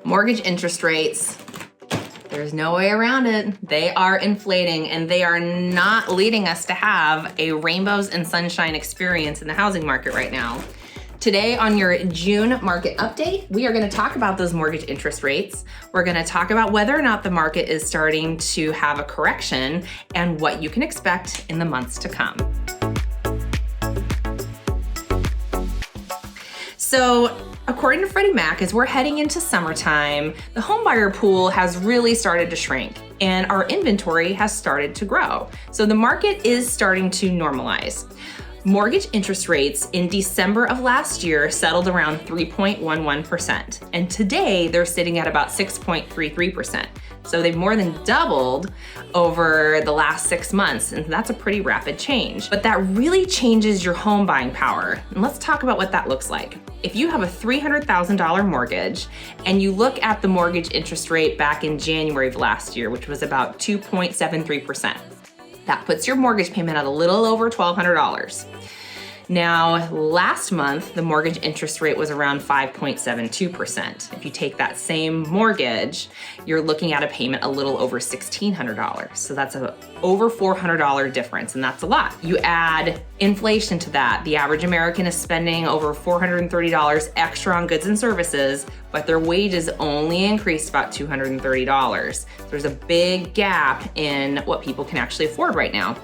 Mortgage interest rates, there's no way around it. They are inflating and they are not leading us to have a rainbows and sunshine experience in the housing market right now. Today on your June market update, we are going to talk about those mortgage interest rates. We're going to talk about whether or not the market is starting to have a correction and what you can expect in the months to come. So, according to Freddie Mac, as we're heading into summertime, the homebuyer pool has really started to shrink and our inventory has started to grow. So the market is starting to normalize. Mortgage interest rates in December of last year settled around 3.11%, and today they're sitting at about 6.33%. So they've more than doubled over the last 6 months, and that's a pretty rapid change. But that really changes your home buying power. And let's talk about what that looks like. If you have a $300,000 mortgage and you look at the mortgage interest rate back in January of last year, which was about 2.73%, that puts your mortgage payment at a little over $1,200. Now, last month, the mortgage interest rate was around 5.72%. If you take that same mortgage, you're looking at a payment a little over $1,600. So that's a over $400 difference, and that's a lot. You add inflation to that. The average American is spending over $430 extra on goods and services, but their wages only increased about $230. There's a big gap in what people can actually afford right now.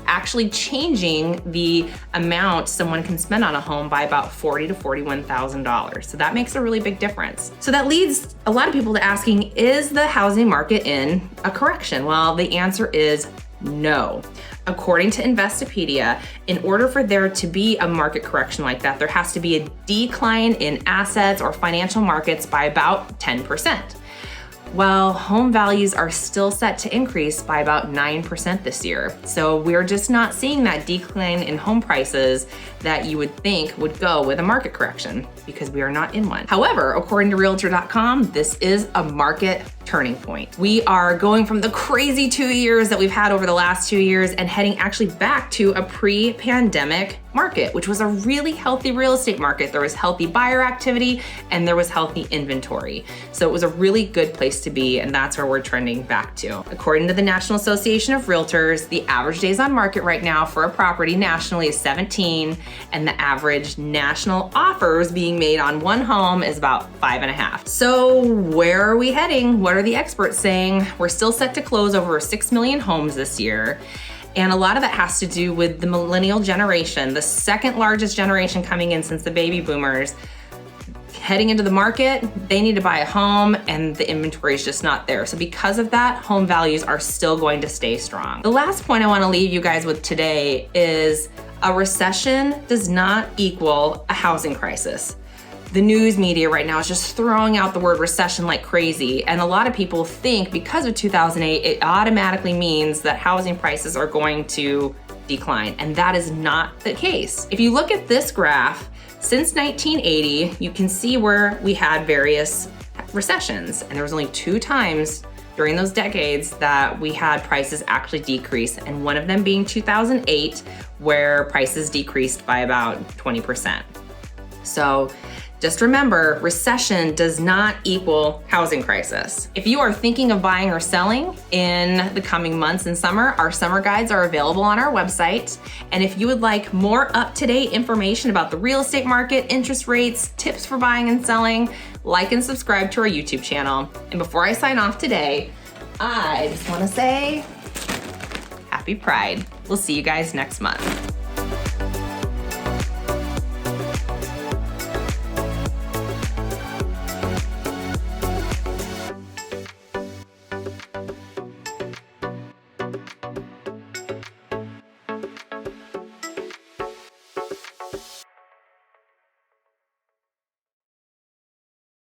Actually changing the amount someone can spend on a home by about $40,000 to $41,000. So that makes a really big difference. So that leads a lot of people to asking, is the housing market in a correction? Well, the answer is no. According to Investopedia, in order for there to be a market correction like that, there has to be a decline in assets or financial markets by about 10%. Well, home values are still set to increase by about 9% this year. So we're just not seeing that decline in home prices that you would think would go with a market correction because we are not in one. However, according to Realtor.com, this is a market turning point. We are going from the crazy 2 years that we've had over the last 2 years and heading actually back to a pre-pandemic market, which was a really healthy real estate market. There was healthy buyer activity and there was healthy inventory. So it was a really good place to be, and that's where we're trending back to. According to the National Association of Realtors, the average days on market right now for a property nationally is 17, and the average national offers being made on one home is about 5.5. So where are we heading? What are the experts saying? We're still set to close over 6 million homes this year. And a lot of that has to do with the millennial generation, the second largest generation coming in since the baby boomers. Heading into the market, they need to buy a home and the inventory is just not there. So because of that, home values are still going to stay strong. The last point I want to leave you guys with today is a recession does not equal a housing crisis. The news media right now is just throwing out the word recession like crazy. And a lot of people think because of 2008, it automatically means that housing prices are going to decline. And that is not the case. If you look at this graph, since 1980, you can see where we had various recessions. And there was only 2 times during those decades that we had prices actually decrease. And one of them being 2008, where prices decreased by about 20%. So just remember, recession does not equal housing crisis. If you are thinking of buying or selling in the coming months and summer, our summer guides are available on our website. And if you would like more up-to-date information about the real estate market, interest rates, tips for buying and selling, like and subscribe to our YouTube channel. And before I sign off today, I just want to say happy Pride. We'll see you guys next month.